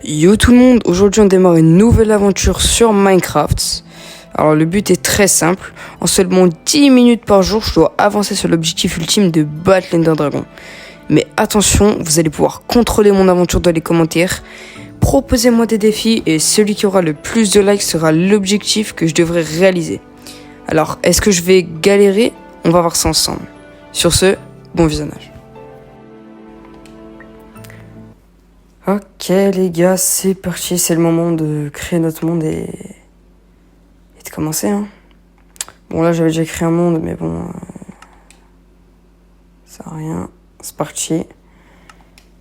Yo tout le monde, aujourd'hui on démarre une nouvelle aventure sur Minecraft. Alors le but est très simple, en seulement 10 minutes par jour, je dois avancer sur l'objectif ultime de battre l'Ender Dragon. Mais attention, vous allez pouvoir contrôler mon aventure dans les commentaires, proposez-moi des défis et celui qui aura le plus de likes sera l'objectif que je devrais réaliser. Alors est-ce que je vais galérer? On va voir ça ensemble. Sur ce, bon visionnage. Ok les gars, c'est parti, c'est le moment de créer notre monde et de commencer. Hein. Bon là j'avais déjà créé un monde, mais bon, ça sert à rien. C'est parti.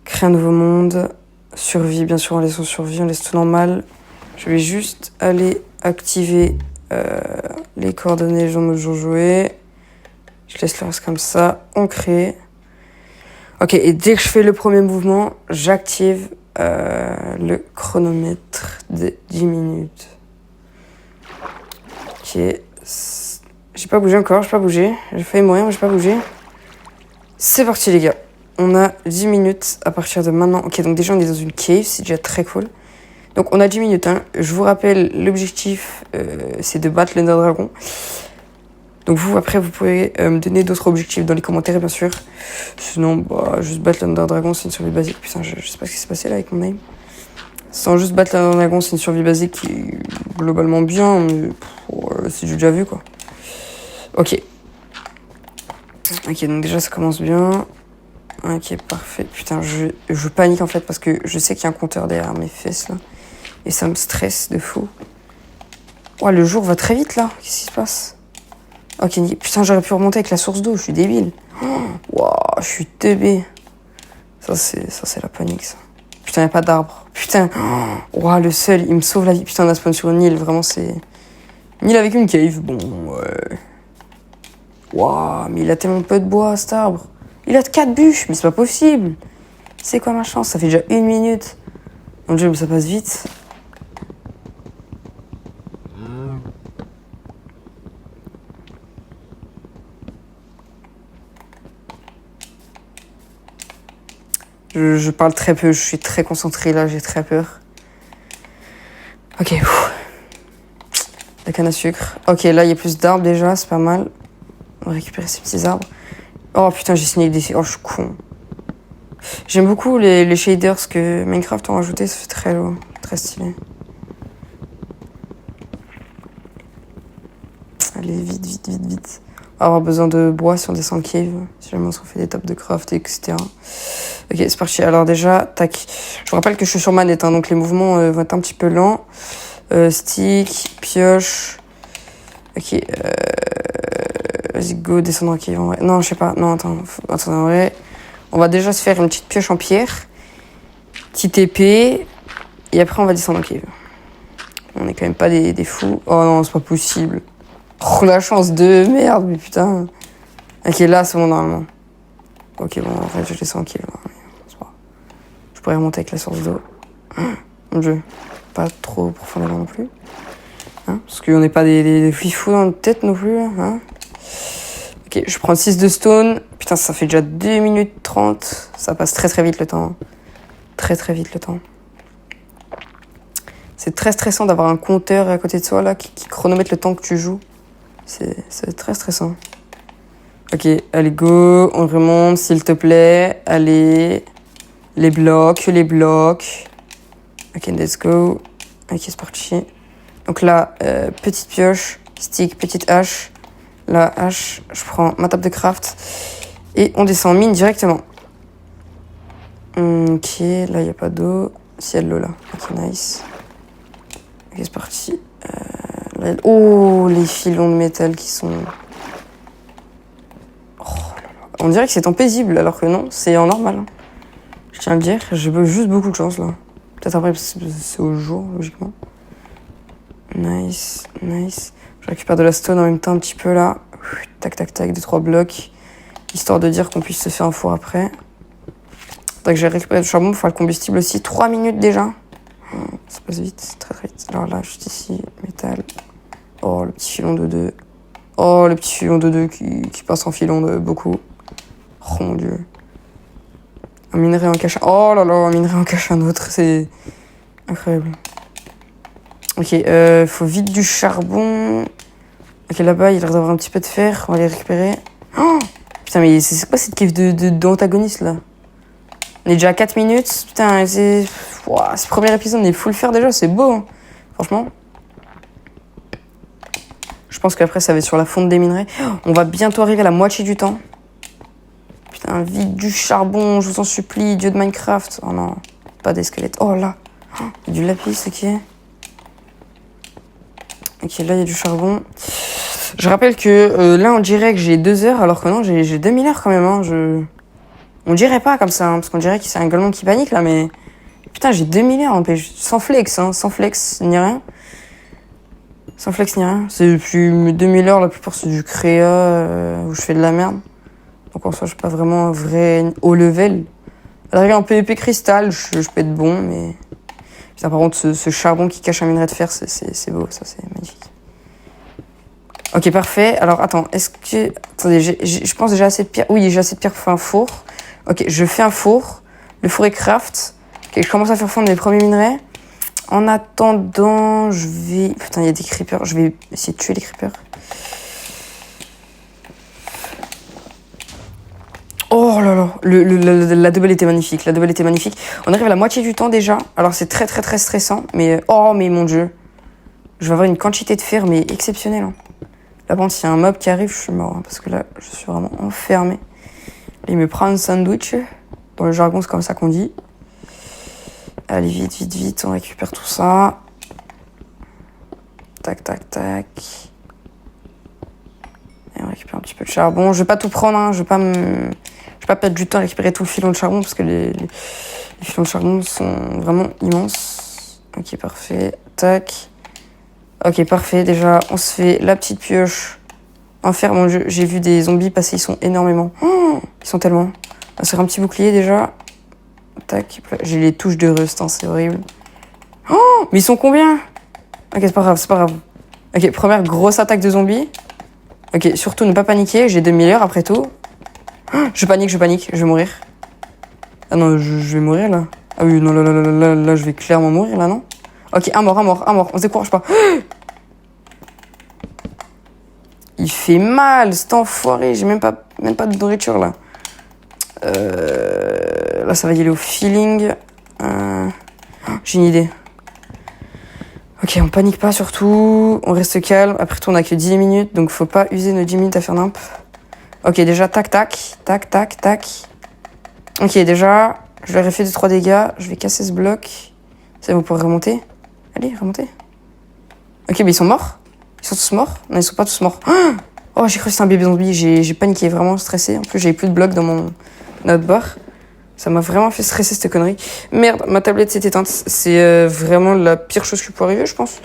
Créer un nouveau monde, survie, bien sûr on laisse en survie, on laisse tout normal. Je vais juste aller activer les coordonnées les gens de jour joué. Je laisse le reste comme ça, on crée. Ok, et dès que je fais le premier mouvement, j'active le chronomètre de 10 minutes. Ok. J'ai pas bougé encore, j'ai pas bougé. J'ai failli mourir, mais j'ai pas bougé. C'est parti les gars. On a 10 minutes à partir de maintenant. Ok, donc déjà on est dans une cave, c'est déjà très cool. Donc on a 10 minutes, hein. Je vous rappelle, l'objectif, c'est de battre l'Ender Dragon. Donc vous, après, vous pouvez me donner d'autres objectifs dans les commentaires, bien sûr. Sinon, bah, juste battre l'Ender Dragon, c'est une survie basique. Putain, je sais pas ce qui s'est passé là avec mon aim. Sans juste battre l'Ender Dragon, c'est une survie basique qui est globalement bien, mais c'est déjà vu, quoi. Ok. Ok, donc déjà, ça commence bien. Ok, parfait. Putain, je panique, en fait, parce que je sais qu'il y a un compteur derrière mes fesses, là. Et ça me stresse de fou. Ouais, le jour va très vite, là. Qu'est-ce qui se passe? Ok, putain, j'aurais pu remonter avec la source d'eau, je suis débile. Waouh, je suis teubé. Ça, c'est la panique, ça. Putain, y a pas d'arbre. Putain, waouh, le seul, il me sauve la vie. Putain, on a spawn sur une île, vraiment, c'est... Une île avec une cave, bon, ouais. Waouh, mais il a tellement peu de bois, cet arbre. Il a 4 bûches, mais c'est pas possible. C'est quoi ma chance? Ça fait déjà 1 minute. Mon dieu, mais ça passe vite. Je parle très peu, je suis très concentré là, j'ai très peur. Ok. La canne à sucre. Ok, là il y a plus d'arbres déjà, c'est pas mal. On va récupérer ces petits arbres. Oh putain, j'ai signé des... Oh, je suis con. J'aime beaucoup les shaders que Minecraft ont rajouté, ça fait très lourd, très stylé. Allez, vite. On va avoir besoin de bois si on descend en cave, si jamais on se refait des tables de craft, etc. Ok, c'est parti. Alors déjà, tac. Je vous rappelle que je suis sur manette, hein, donc les mouvements vont être un petit peu lents. Stick, pioche. Ok, vas-y, go, descendre en cave en vrai. Non, je sais pas. Non, attends, en vrai. On va déjà se faire une petite pioche en pierre. Petite épée. Et après, on va descendre en cave. On est quand même pas des fous. Oh non, c'est pas possible. Oh, la chance de merde, mais putain. Ok, là, c'est bon, normalement. Ok, bon, en fait, je descends en cave. C'est pas grave. Je pourrais remonter avec la source d'eau. Mon dieu. Pas trop profondément non plus. Hein, parce qu'on n'est pas des fifous dans notre tête non plus. Hein. Ok, je prends 6 de stone. Putain, ça fait déjà 2 minutes 30. Ça passe très vite le temps. Très vite le temps. C'est très stressant d'avoir un compteur à côté de soi là qui chronomètre le temps que tu joues. C'est très stressant. Ok, allez go, on remonte s'il te plaît. Allez, les blocs. Ok, let's go. Ok, c'est parti. Donc là, petite pioche, stick, petite hache. La hache, je prends ma table de craft. Et on descend en mine directement. Ok, là, il n'y a pas d'eau. Si, il y a de l'eau là. Ok, nice. Ok, c'est parti. Là, oh, les filons de métal qui sont... Oh, là là. On dirait que c'est en paisible, alors que non, c'est en normal. Hein. Je tiens à le dire, j'ai juste beaucoup de chance là. Peut-être après, c'est au jour, logiquement. Nice. Je récupère de la stone en même temps un petit peu là. Tac, 2-3 blocs. Histoire de dire qu'on puisse se faire un four après. Donc j'ai récupéré du charbon pour faire le combustible aussi. 3 minutes déjà. Ça passe vite, très vite. Alors là, juste ici, métal. Oh, le petit filon de 2. Oh, le petit filon de 2 qui passe en filon de beaucoup. Oh mon dieu. Un minerai en cache un. Oh là là, un minerai en cache un autre. C'est Incroyable. Ok, faut vite du charbon. Ok, là-bas, il a l'air d'avoir un petit peu de fer. On va les récupérer. Oh putain, mais c'est quoi cette kiff d'antagoniste, là? On est déjà à 4 minutes. Putain, c'est... Ouah, ce premier épisode, on est full fer déjà. C'est beau, hein. Franchement. Je pense qu'après, ça va être sur la fonte des minerais. On va bientôt arriver à la moitié du temps. Putain, vite du charbon, je vous en supplie, dieu de Minecraft. Oh non, pas des squelettes. Oh là, il y a du lapis, ok. Ok, là, il y a du charbon. Je rappelle que là, on dirait que j'ai 2 heures, alors que non, j'ai 2000 heures quand même. Hein. On dirait pas comme ça, hein, parce qu'on dirait que c'est un golemon qui panique, là, mais... Putain, j'ai 2000 heures, sans flex, hein, sans flex, ni rien. Sans flex, ni rien. C'est depuis mes 2000 heures, la plupart, c'est du créa, où je fais de la merde. Donc en soi, je suis pas vraiment un vrai haut level. Alors, en PvP cristal, je peux être bon, mais... Putain, par contre, ce charbon qui cache un minerai de fer, c'est beau, ça, c'est magnifique. Ok, parfait. Alors, attends, est-ce que... Attendez, je pense que j'ai assez de pierre. Oui, j'ai assez de pierre pour faire un four. Ok, je fais un four. Le four est craft. Ok, je commence à faire fondre les premiers minerais. En attendant, je vais... Putain, il y a des creepers. Je vais essayer de tuer les creepers. Oh là là, la double était magnifique, la double était magnifique. On arrive à la moitié du temps déjà, alors c'est très très très stressant, mais oh mais mon dieu. Je vais avoir une quantité de fer, mais exceptionnelle. Hein. Là, bon, s'il y a un mob qui arrive, je suis mort, hein, parce que là, je suis vraiment enfermé. Il me prend un sandwich, dans le jargon c'est comme ça qu'on dit. Allez, vite, vite, vite, on récupère tout ça. Tac, tac, tac. Et on récupère un petit peu de charbon. Je vais pas tout prendre, hein, je vais pas perdre du temps à récupérer tout le filon de charbon parce que les filons de charbon sont vraiment immenses. Ok, parfait. Tac. Ok, parfait. Déjà, on se fait la petite pioche en fer. Mon Dieu, j'ai vu des zombies passer. Ils sont énormément. Oh, ils sont tellement. On va se faire un petit bouclier déjà. Tac. J'ai les touches de rust, hein, c'est horrible. Oh, mais ils sont combien? Ok, c'est pas grave, c'est pas grave. Ok, première grosse attaque de zombies. Ok, surtout ne pas paniquer. J'ai 2000 heures après tout. Je panique, je vais mourir. Ah non, je vais mourir là. Ah oui, non, là, je vais clairement mourir là, non? Ok, un mort. On se décourage pas. Il fait mal, cet enfoiré. J'ai même pas de nourriture là. Là, ça va y aller au feeling. J'ai une idée. Ok, on panique pas surtout. On reste calme. Après tout, on a que 10 minutes, donc faut pas user nos 10 minutes à faire nimp. Ok, déjà, tac. Ok, déjà, je leur ai fait 2-3 dégâts. Je vais casser ce bloc. Ça va pouvoir remonter. Allez, remontez. Ok, mais ils sont morts? Ils sont tous morts? Non, ils sont pas tous morts. Oh, j'ai cru que c'était un bébé zombie. J'ai paniqué, vraiment stressé. En plus, j'avais plus de blocs dans mon notebook. Ça m'a vraiment fait stresser cette connerie. Merde, ma tablette s'est éteinte. C'est vraiment la pire chose qui peut arriver, je pense.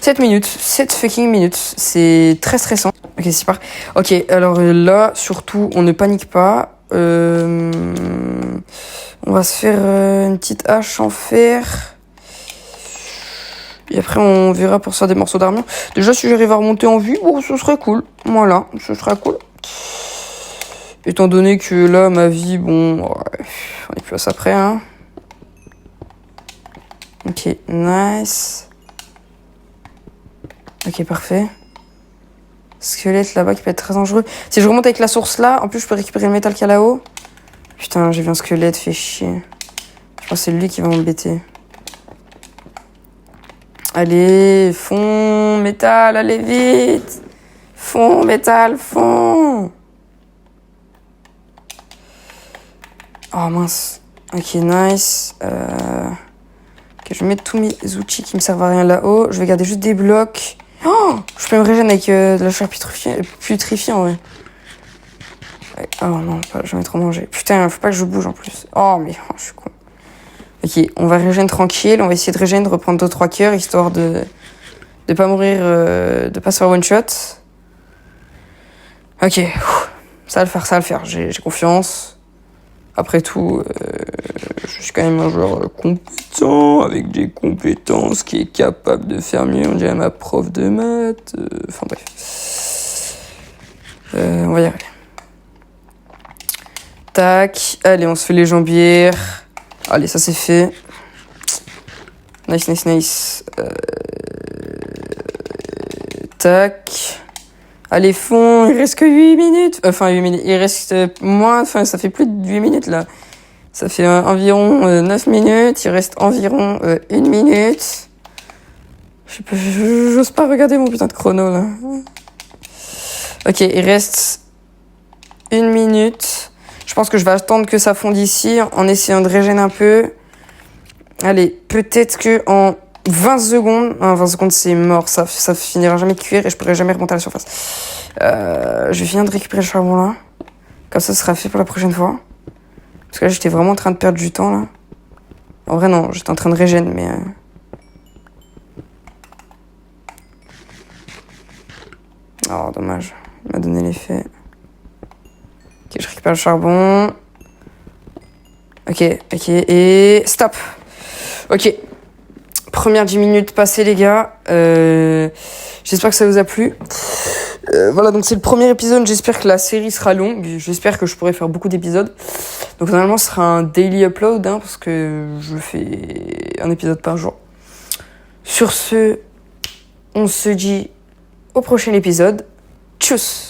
7 minutes. 7 fucking minutes. C'est très stressant. Ok, c'est super. Ok, alors là, surtout, on ne panique pas. On va se faire une petite hache en fer. Et après, on verra pour ça des morceaux d'armure. Déjà, si j'arrive à remonter en vue, bon, ce serait cool. Voilà, ce serait cool. Étant donné que là, ma vie, bon, ouais, on est plus à ça près, hein. Ok, nice. Ok, parfait. Squelette là-bas qui peut être très dangereux. Si je remonte avec la source là, en plus, je peux récupérer le métal qu'il y a là-haut. Putain, j'ai vu un squelette, fait chier. Je pense que c'est lui qui va m'embêter. Allez, fond, métal, allez vite. Fond, métal, fond. Oh mince. Ok, nice. Ok, je vais mettre tous mes outils qui me servent à rien là-haut. Je vais garder juste des blocs. Oh, je peux me régénérer avec de la chair putrifiant, ouais. Oh non, je vais mettre en danger. Putain, faut pas que je bouge en plus. Oh, mais je suis con. Ok, on va régénérer tranquille. On va essayer de régénérer, de reprendre 2-3 cœurs, histoire de pas mourir, de pas se faire one shot. Ok, ça va le faire. J'ai confiance. Après tout, je suis quand même un joueur compétent, avec des compétences, qui est capable de faire mieux. On dirait ma prof de maths. Enfin bref. On va y arriver. Tac. Allez, on se fait les jambières. Allez, ça c'est fait. Nice, nice, nice. Tac. Allez, fond, il reste que 8 minutes. Enfin, 8 minutes. Il reste moins, enfin, ça fait plus de 8 minutes, là. Ça fait environ 9 minutes. Il reste environ 1 minute. J'ose pas regarder mon putain de chrono, là. Ok, il reste 1 minute. Je pense que je vais attendre que ça fonde ici en essayant de régénérer un peu. Allez, peut-être que en 20 secondes... 20 secondes, c'est mort. Ça finira jamais de cuire et je pourrai jamais remonter à la surface. Je viens de récupérer le charbon, là. Comme ça sera fait pour la prochaine fois. Parce que là, j'étais vraiment en train de perdre du temps, là. En vrai, non. J'étais en train de régénérer, mais... Oh, dommage. Il m'a donné l'effet. Ok, je récupère le charbon. Ok, et... Stop. Ok. Première 10 minutes passées, les gars. J'espère que ça vous a plu. Voilà, donc c'est le premier épisode. J'espère que la série sera longue. J'espère que je pourrai faire beaucoup d'épisodes. Donc normalement, ce sera un daily upload, hein, parce que je fais un épisode par jour. Sur ce, on se dit au prochain épisode. Tchuss!